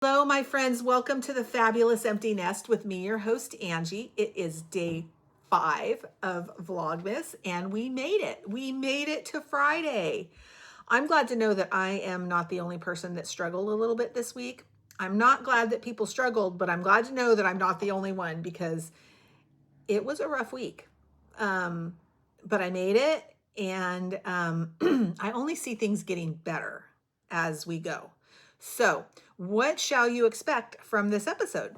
Hello, my friends. Welcome to the Fabulous Empty Nest with me, your host, Angie. It is day 5 of Vlogmas, and we made it. We made it to Friday. I'm glad to know that I am not the only person that struggled a little bit this week. I'm not glad that people struggled, but I'm glad to know that I'm not the only one because it was a rough week. But I made it, and I only see things getting better as we go. So, what shall you expect from this episode?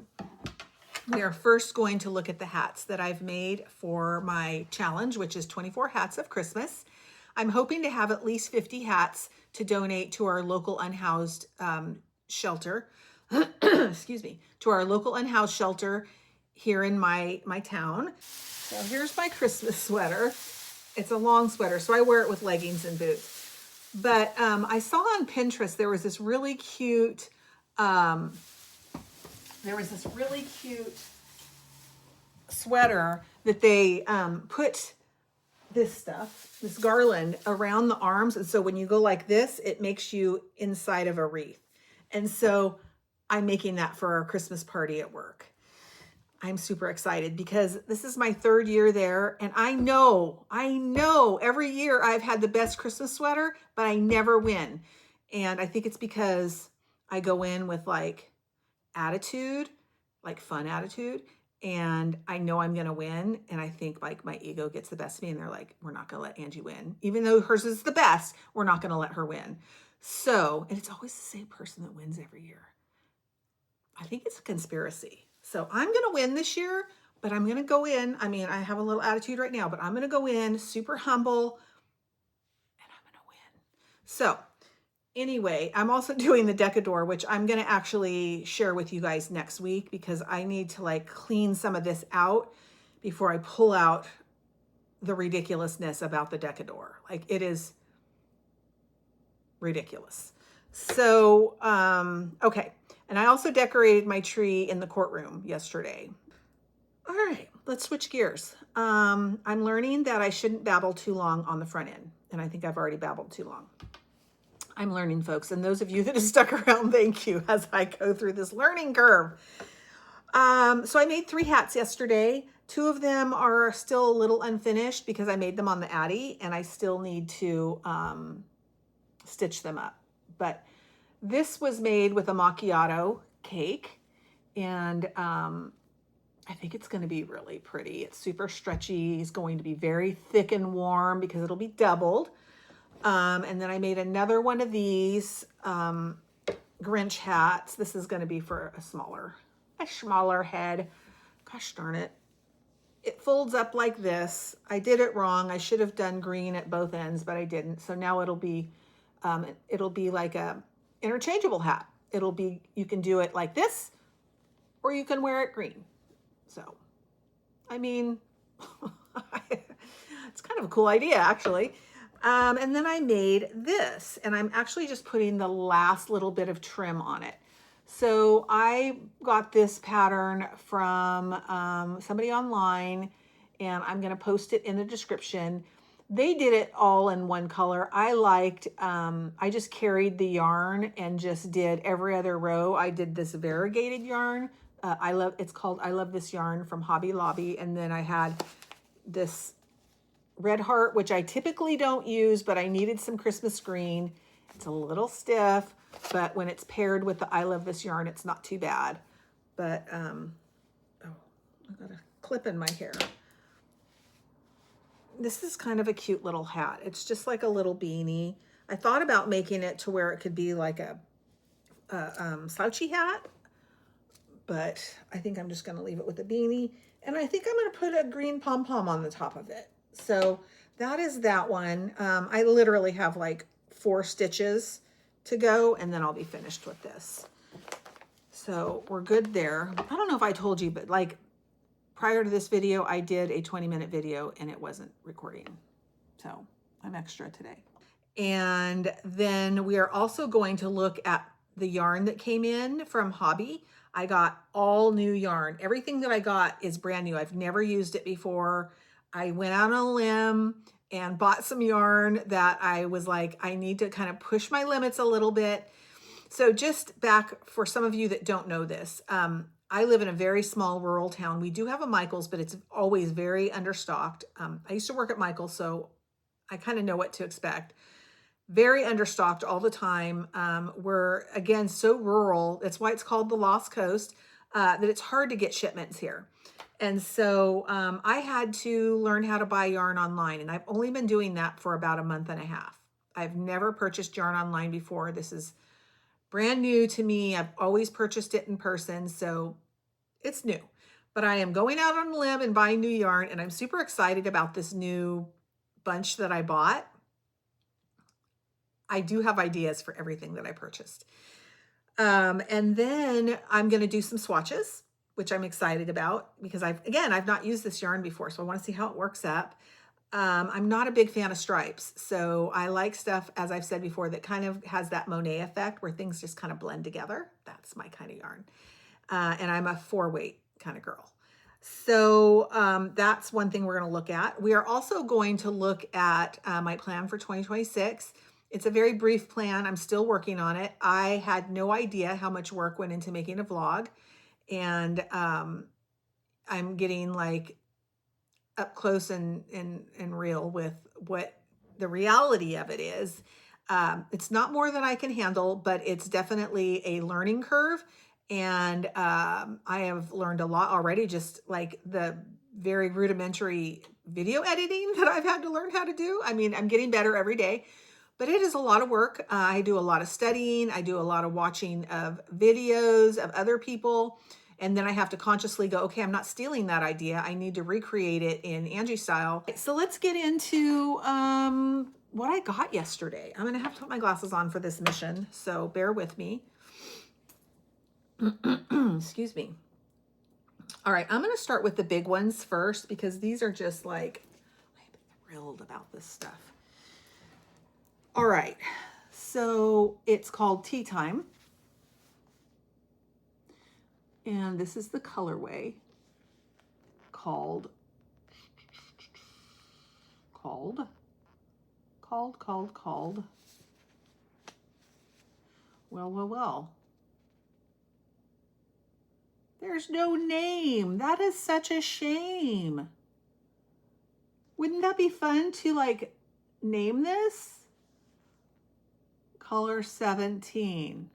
We are first going to look at the hats that I've made for my challenge, which is 24 hats of Christmas. I'm hoping to have at least 50 hats to donate to our local unhoused shelter. Excuse me, to our local unhoused shelter here in my town. So here's my Christmas sweater. It's a long sweater, so I wear it with leggings and boots. But I saw on Pinterest there was this really cute sweater that they put this garland around the arms, and so when you go like this, it makes you inside of a wreath. And so I'm making that for our Christmas party at work. I'm super excited because this is my 3rd year there, and I know every year I've had the best Christmas sweater, but I never win. And I think it's because I go in with like attitude, like fun attitude, and I know I'm going to win. And I think like my ego gets the best of me, and they're like, we're not going to let Angie win. Even though hers is the best, we're not going to let her win. So, and it's always the same person that wins every year. I think it's a conspiracy. So I'm going to win this year, but I'm going to go in. I mean, I have a little attitude right now, but I'm going to go in super humble and I'm going to win. So anyway, I'm also doing the Decador, which I'm going to actually share with you guys next week because I need to like clean some of this out before I pull out the ridiculousness about the Decador. Like it is ridiculous. So, okay. And I also decorated my tree in the courtroom yesterday. All right, let's switch gears. I'm learning that I shouldn't babble too long on the front end. And I think I've already babbled too long. I'm learning, folks. And those of you that have stuck around, thank you as I go through this learning curve. So I made 3 hats yesterday. 2 of them are still a little unfinished because I made them on the Addy and I still need to stitch them up. But this was made with a macchiato cake, and I think it's going to be really pretty. It's super stretchy. It's going to be very thick and warm because it'll be doubled. And then I made another one of these Grinch hats. This is going to be for a smaller head. Gosh darn it. It folds up like this. I did it wrong. I should have done green at both ends, but I didn't. So now it'll be like a interchangeable hat. You can do it like this, or you can wear it green. So, I mean, it's kind of a cool idea, actually. And then I made this, and I'm actually just putting the last little bit of trim on it. So I got this pattern from somebody online, and I'm going to post it in the description. They did it all in one color. I liked, I just carried the yarn and just did every other row. I did this variegated yarn. It's called I Love This Yarn from Hobby Lobby. And then I had this red heart, which I typically don't use, but I needed some Christmas green. It's a little stiff, but when it's paired with the I Love This Yarn, it's not too bad. But, oh, I got a clip in my hair. This is kind of a cute little hat. It's just like a little beanie. I thought about making it to where it could be like a slouchy hat, but I think I'm just going to leave it with a beanie. And I think I'm going to put a green pom-pom on the top of it. So that is that one. I literally have like 4 stitches to go, and then I'll be finished with this. So we're good there. I don't know if I told you, but like prior to this video, I did a 20-minute video and it wasn't recording. So I'm extra today. And then we are also going to look at the yarn that came in from Hobbii. I got all new yarn. Everything that I got is brand new. I've never used it before. I went out on a limb and bought some yarn that I was like, I need to kind of push my limits a little bit. So just back for some of you that don't know this, I live in a very small rural town. We do have a Michael's, but it's always very understocked. I used to work at Michael's, so I kind of know what to expect. Very understocked all the time. We're, again, so rural. That's why it's called the Lost Coast, that it's hard to get shipments here. And so I had to learn how to buy yarn online, and I've only been doing that for about a month and a half. I've never purchased yarn online before. This is brand new to me. I've always purchased it in person, so it's new. But I am going out on a limb and buying new yarn, and I'm super excited about this new bunch that I bought. I do have ideas for everything that I purchased. And then I'm going to do some swatches, which I'm excited about because I've not used this yarn before, so I want to see how it works up. I'm not a big fan of stripes, so I like stuff, as I've said before, that kind of has that Monet effect where things just kind of blend together. That's my kind of yarn. And I'm a 4-weight kind of girl. So that's one thing we're going to look at. We are also going to look at my plan for 2026. It's a very brief plan. I'm still working on it. I had no idea how much work went into making a vlog. And I'm getting like up close and real with what the reality of it is. It's not more than I can handle, but it's definitely a learning curve. And I have learned a lot already, just like the very rudimentary video editing that I've had to learn how to do. I mean, I'm getting better every day, but it is a lot of work. I do a lot of studying. I do a lot of watching of videos of other people. And then I have to consciously go, okay, I'm not stealing that idea. I need to recreate it in Angie style. So let's get into what I got yesterday. I'm going to have to put my glasses on for this mission, so bear with me. Excuse me. All right, I'm going to start with the big ones first because these are just like, I'm thrilled about this stuff. All right, so it's called Tea Time. And this is the colorway called well. There's no name. That is such a shame. Wouldn't that be fun to like name this? Color 17.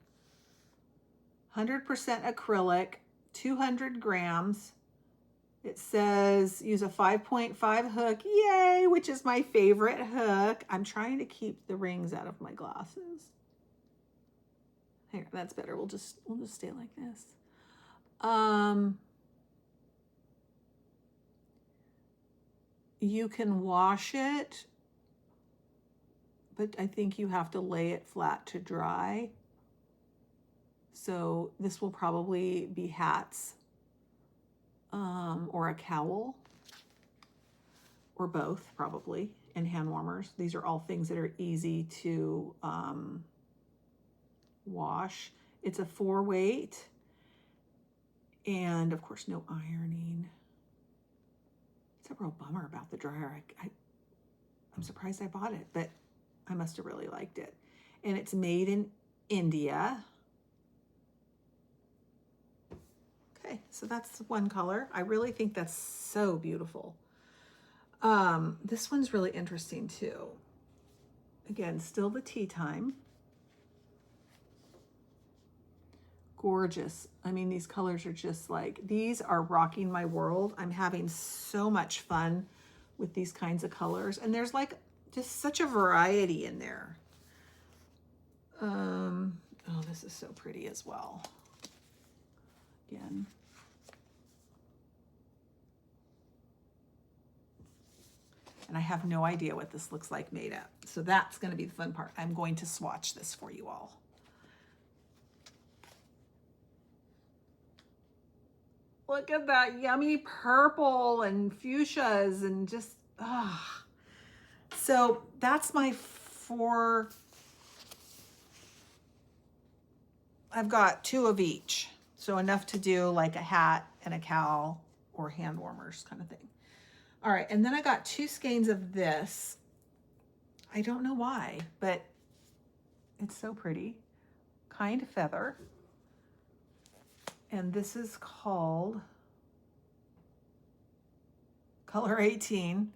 100% acrylic, 200 grams. It says use a 5.5 hook. Yay, which is my favorite hook. I'm trying to keep the rings out of my glasses. Here, that's better. We'll just stay like this. You can wash it, but I think you have to lay it flat to dry. So this will probably be hats, or a cowl, or both probably, and hand warmers. These are all things that are easy to wash. It's a 4-weight, and of course no ironing. It's a real bummer about the dryer. I'm surprised I bought it, but I must have really liked it. And it's made in India. Okay, so that's one color. I really think that's so beautiful. This one's really interesting too. Again, still the Tea Time. Gorgeous. I mean, these colors are just like, these are rocking my world. I'm having so much fun with these kinds of colors. And there's like just such a variety in there. Oh, this is so pretty as well. Again. And I have no idea what this looks like made up. So that's going to be the fun part. I'm going to swatch this for you all. Look at that yummy purple and fuchsias and just, ah. So that's my 4. I've got 2 of each. So enough to do like a hat and a cowl or hand warmers kind of thing. All right, and then I got 2 skeins of this. I don't know why, but it's so pretty. Kind Feather. And this is called Color 18.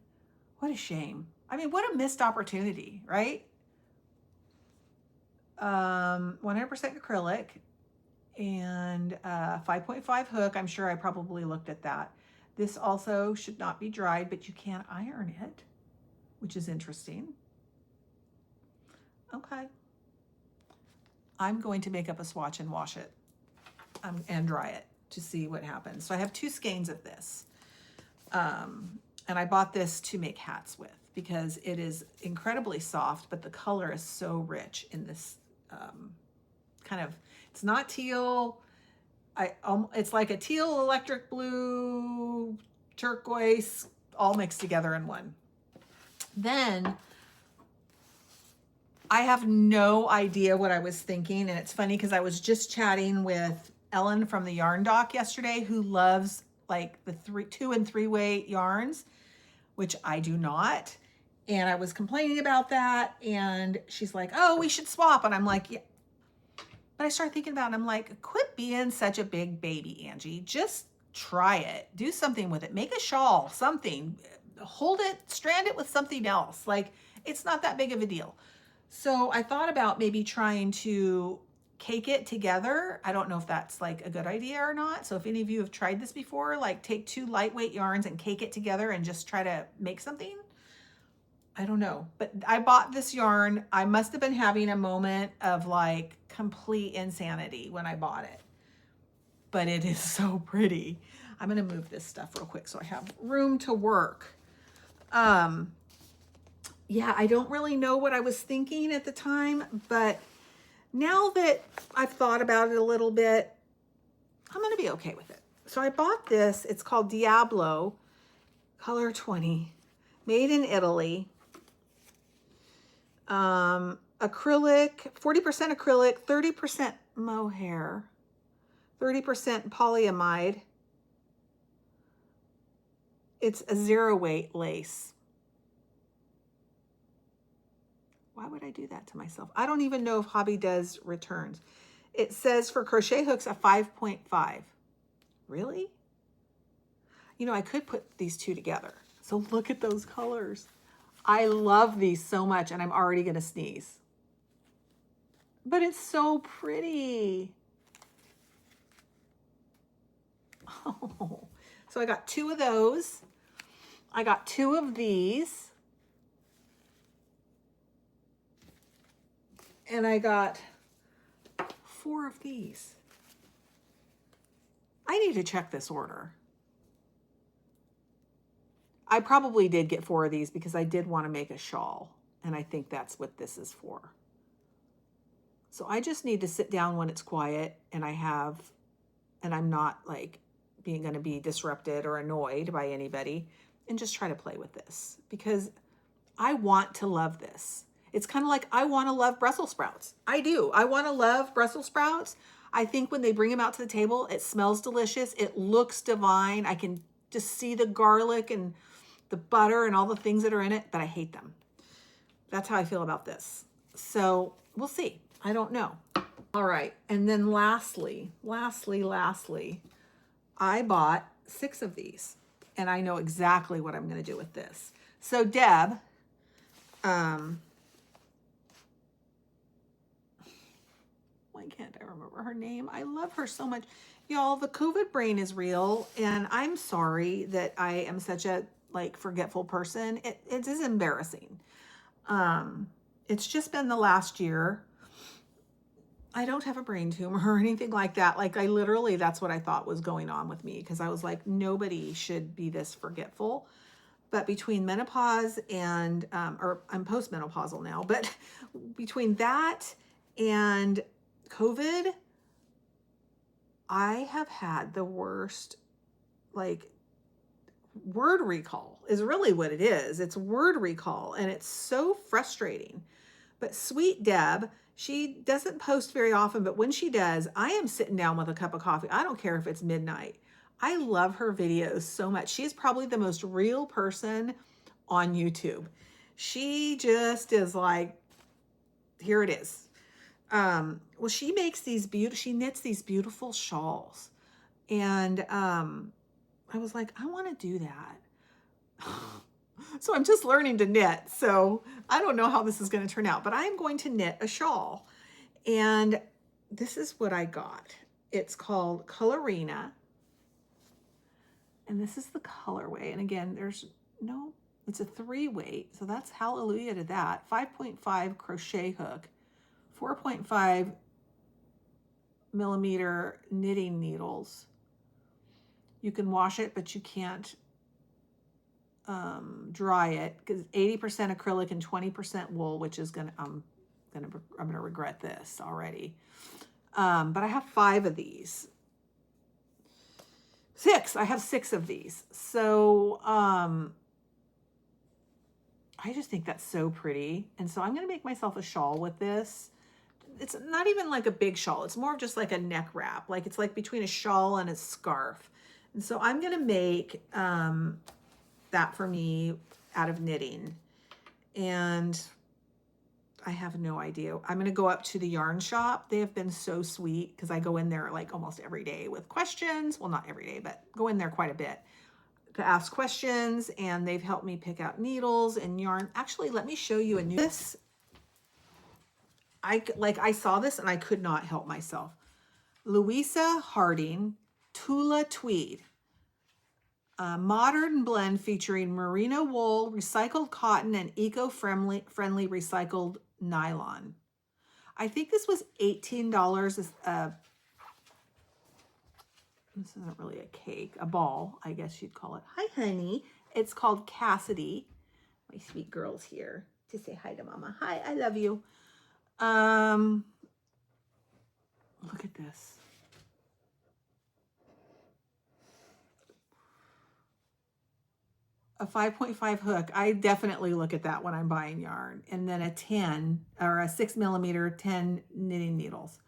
What a shame. I mean, what a missed opportunity, right? 100% acrylic and 5.5 hook. I'm sure I probably looked at that. This also should not be dried, but you can iron it, which is interesting. Okay. I'm going to make up a swatch and wash it and dry it to see what happens. So I have 2 skeins of this. And I bought this to make hats with because it is incredibly soft, but the color is so rich in this kind of, it's not teal. It's like a teal, electric blue, turquoise, all mixed together in one. Then I have no idea what I was thinking. And it's funny because I was just chatting with Ellen from the Yarn Doc yesterday, who loves like the 2 and 3 weight yarns, which I do not. And I was complaining about that. And she's like, oh, we should swap. And I'm like, yeah. But I started thinking about it. And I'm like, quit being such a big baby, Angie. Just try it. Do something with it. Make a shawl, something. Hold it, strand it with something else. Like, it's not that big of a deal. So I thought about maybe trying to cake it together. I don't know if that's like a good idea or not. So if any of you have tried this before, like take 2 lightweight yarns and cake it together and just try to make something. I don't know, but I bought this yarn. I must have been having a moment of like complete insanity when I bought it, but it is so pretty. I'm going to move this stuff real quick so I have room to work. Yeah, I don't really know what I was thinking at the time, but now that I've thought about it a little bit, I'm going to be okay with it. So I bought this. It's called Diablo, color 20, made in Italy. Acrylic, 40% acrylic, 30% mohair, 30% polyamide. It's a 0 weight lace. Why would I do that to myself? I don't even know if Hobbii does returns. It says for crochet hooks a 5.5. Really? You know, I could put these 2 together. So look at those colors. I love these so much, and I'm already going to sneeze. But it's so pretty. Oh. So I got 2 of those. I got 2 of these. And I got 4 of these. I need to check this order. I probably did get 4 of these because I did want to make a shawl. And I think that's what this is for. So I just need to sit down when it's quiet and I'm not like going to be disrupted or annoyed by anybody, and just try to play with this because I want to love this. It's kind of like I want to love Brussels sprouts. I do. I want to love Brussels sprouts. I think when they bring them out to the table, it smells delicious. It looks divine. I can just see the garlic and the butter and all the things that are in it, but I hate them. That's how I feel about this. So we'll see. I don't know. All right. And then lastly, I bought 6 of these, and I know exactly what I'm going to do with this. So Deb, why can't I remember her name? I love her so much. Y'all, the COVID brain is real, and I'm sorry that I am such a like forgetful person. It is embarrassing. It's just been the last year. I don't have a brain tumor or anything like that. Like I literally, that's what I thought was going on with me, because I was like, nobody should be this forgetful. But between menopause and, or I'm postmenopausal now, but between that and COVID, I have had the worst, like, word recall is really what it is. It's word recall, and it's so frustrating. But sweet Deb, she doesn't post very often, but when she does, I am sitting down with a cup of coffee. I don't care if it's midnight. I love her videos so much. She's probably the most real person on YouTube. She just is like, here it is. well, she makes these she knits these beautiful shawls. And I was like, I want to do that. So I'm just learning to knit. So I don't know how this is going to turn out, but I am going to knit a shawl. And this is what I got. It's called Colorina. And this is the colorway. And again, it's a 3 weight. So that's hallelujah to that. 5.5 crochet hook, 4.5 millimeter knitting needles. You can wash it, but you can't dry it because 80% acrylic and 20% wool, which is I'm gonna regret this already. But I have 5 of these. 6. I have 6 of these. So I just think that's so pretty. And so I'm gonna make myself a shawl with this. It's not even like a big shawl. It's more of just like a neck wrap. Like it's like between a shawl and a scarf. And so I'm gonna make that for me out of knitting. And I have no idea. I'm going to go up to the yarn shop. They have been so sweet because I go in there like almost every day with questions. Well, not every day, but go in there quite a bit to ask questions. And they've helped me pick out needles and yarn. Actually, let me show you this. I saw this and I could not help myself. Louisa Harding Tula Tweed. A modern blend featuring merino wool, recycled cotton, and eco-friendly recycled nylon. I think this was $18. This isn't really a cake, a ball, I guess you'd call it. Hi, honey. It's called Cassidy. My sweet girl's here to say hi to Mama. Hi, I love you. Look at this. A 5.5 hook. I definitely look at that when I'm buying yarn. And then a 10 or a 6 millimeter 10 knitting needles.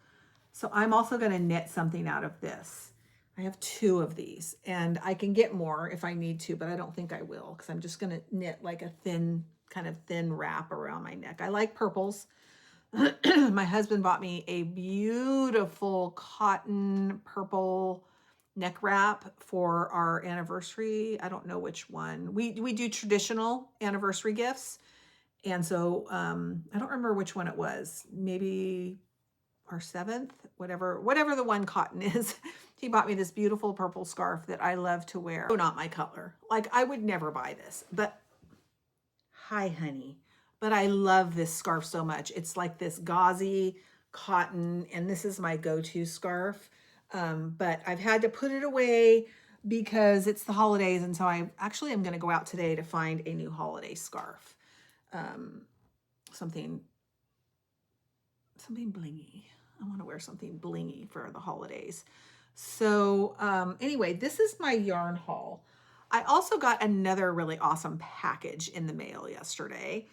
So I'm also going to knit something out of this. I have 2 of these and I can get more if I need to, but I don't think I will because I'm just going to knit like a kind of thin wrap around my neck. I like purples. My husband bought me a beautiful cotton purple neck wrap for our anniversary. I don't know which one. We do traditional anniversary gifts. And so I don't remember which one it was. Maybe our 7th, whatever the one cotton is. He bought me this beautiful purple scarf that I love to wear. Oh, not my color. Like I would never buy this, but hi, honey. But I love this scarf so much. It's like this gauzy cotton, and this is my go-to scarf. But I've had to put it away because it's the holidays, and so I actually am going to go out today to find a new holiday scarf. Something blingy. I want to wear something blingy for the holidays. So anyway, this is my yarn haul. I also got another really awesome package in the mail yesterday.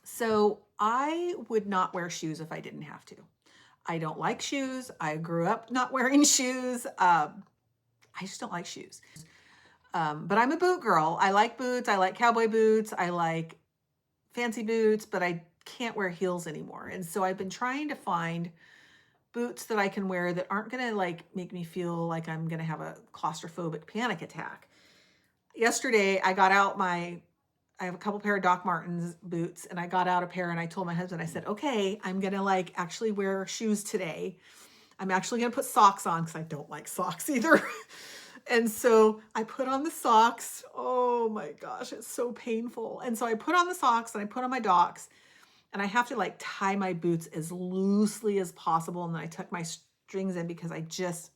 So I would not wear shoes if I didn't have to. I don't like shoes. I grew up not wearing shoes. I just don't like shoes. But I'm a boot girl. I like boots. I like cowboy boots. I like fancy boots, but I can't wear heels anymore. And so I've been trying to find boots that I can wear that aren't going to like make me feel like I'm going to have a claustrophobic panic attack. Yesterday, I got out I have a couple pair of Doc Martens boots, and I got out a pair and I told my husband, I said, okay, I'm going to like actually wear shoes today. I'm actually going to put socks on because I don't like socks either. And so I put on the socks. Oh my gosh, it's so painful. And so I put on the socks and I put on my Docs, and I have to like tie my boots as loosely as possible. And then I tuck my strings in because I just,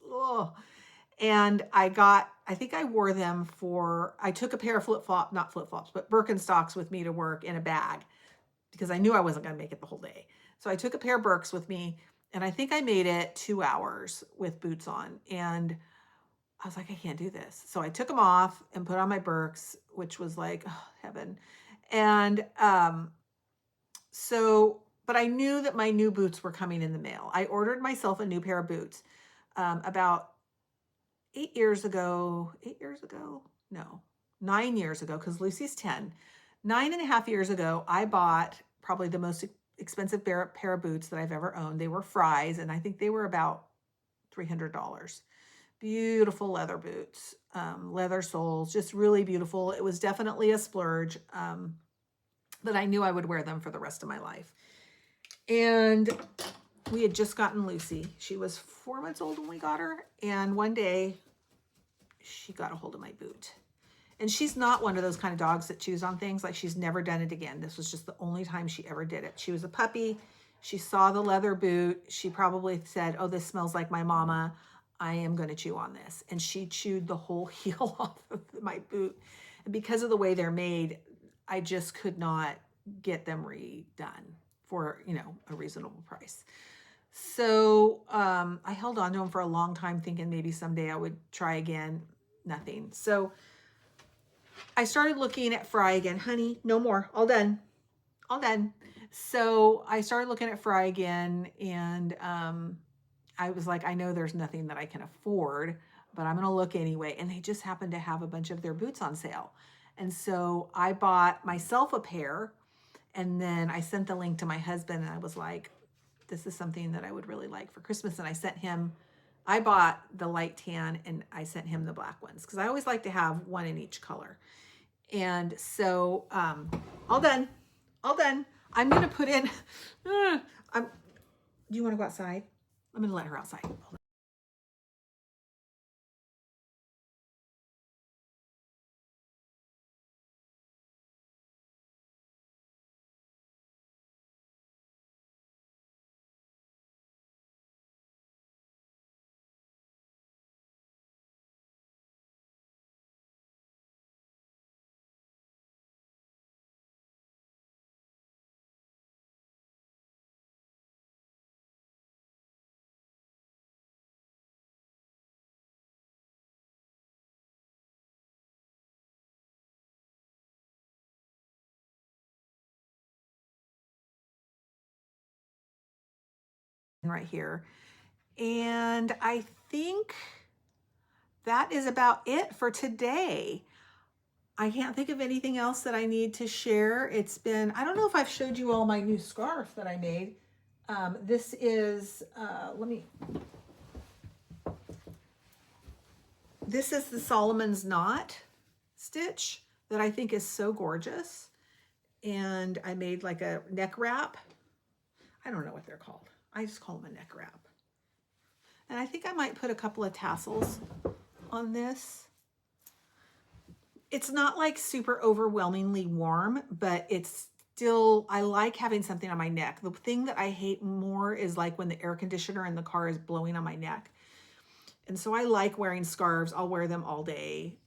and I think I wore them I took a pair of not flip-flops, but Birkenstocks with me to work in a bag because I knew I wasn't going to make it the whole day. So I took a pair of Birks with me, and I think I made it 2 hours with boots on. And I was like, I can't do this. So I took them off and put on my Birks, which was like, oh, heaven. And but I knew that my new boots were coming in the mail. I ordered myself a new pair of boots about 9 years ago, because Lucy's 10. 9.5 years ago, I bought probably the most expensive pair of boots that I've ever owned. They were Fry's, and I think they were about $300. Beautiful leather boots, leather soles, just really beautiful. It was definitely a splurge, but I knew I would wear them for the rest of my life. And we had just gotten Lucy. She was 4 months old when we got her, and one day she got a hold of my boot. And she's not one of those kind of dogs that chews on things. Like, she's never done it again. This was just the only time she ever did it. She was a puppy. She saw the leather boot. She probably said, oh, this smells like my mama. I am going to chew on this. And she chewed the whole heel off of my boot. And because of the way they're made, I just could not get them redone for, you know, a reasonable price. So I held on to them for a long time, thinking maybe someday I would try again. Nothing. So I started looking at Fry again. Honey, no more. All done. All done. So I started looking at Fry again, and I was like, I know there's nothing that I can afford, but I'm going to look anyway. And they just happened to have a bunch of their boots on sale. And so I bought myself a pair, and then I sent the link to my husband, and I was like, this is something that I would really like for Christmas. And I sent him, I bought the light tan, and I sent him the black ones, because I always like to have one in each color. And so all done. All done. I'm going to put in, do you want to go outside? I'm going to let her outside. Hold on. Right here. And I think that is about it for today. I can't think of anything else that I need to share. It's been, I don't know if I've showed you all my new scarf that I made. This is, this is the Solomon's Knot stitch that I think is so gorgeous. And I made like a neck wrap. I don't know what they're called. I just call them a neck wrap. And I think I might put a couple of tassels on this. It's not like super overwhelmingly warm, but it's still, I like having something on my neck. The thing that I hate more is like when the air conditioner in the car is blowing on my neck. And so I like wearing scarves. I'll wear them all day.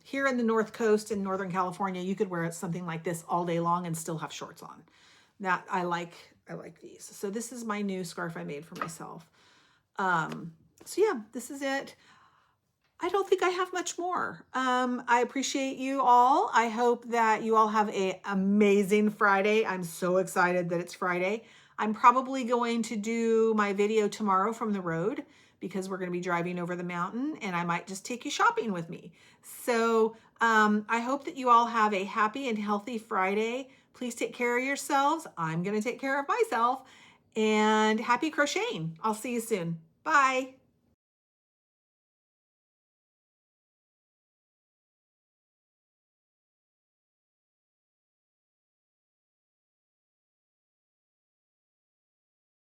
Here in the North Coast in Northern California, you could wear something like this all day long and still have shorts on. That I like these. So this is my new scarf I made for myself. So yeah, this is it. I don't think I have much more. I appreciate you all. I hope that you all have an amazing Friday. I'm so excited that it's Friday. I'm probably going to do my video tomorrow from the road, because we're going to be driving over the mountain, and I might just take you shopping with me. So I hope that you all have a happy and healthy Friday. Please take care of yourselves. I'm going to take care of myself, and happy crocheting. I'll see you soon. Bye.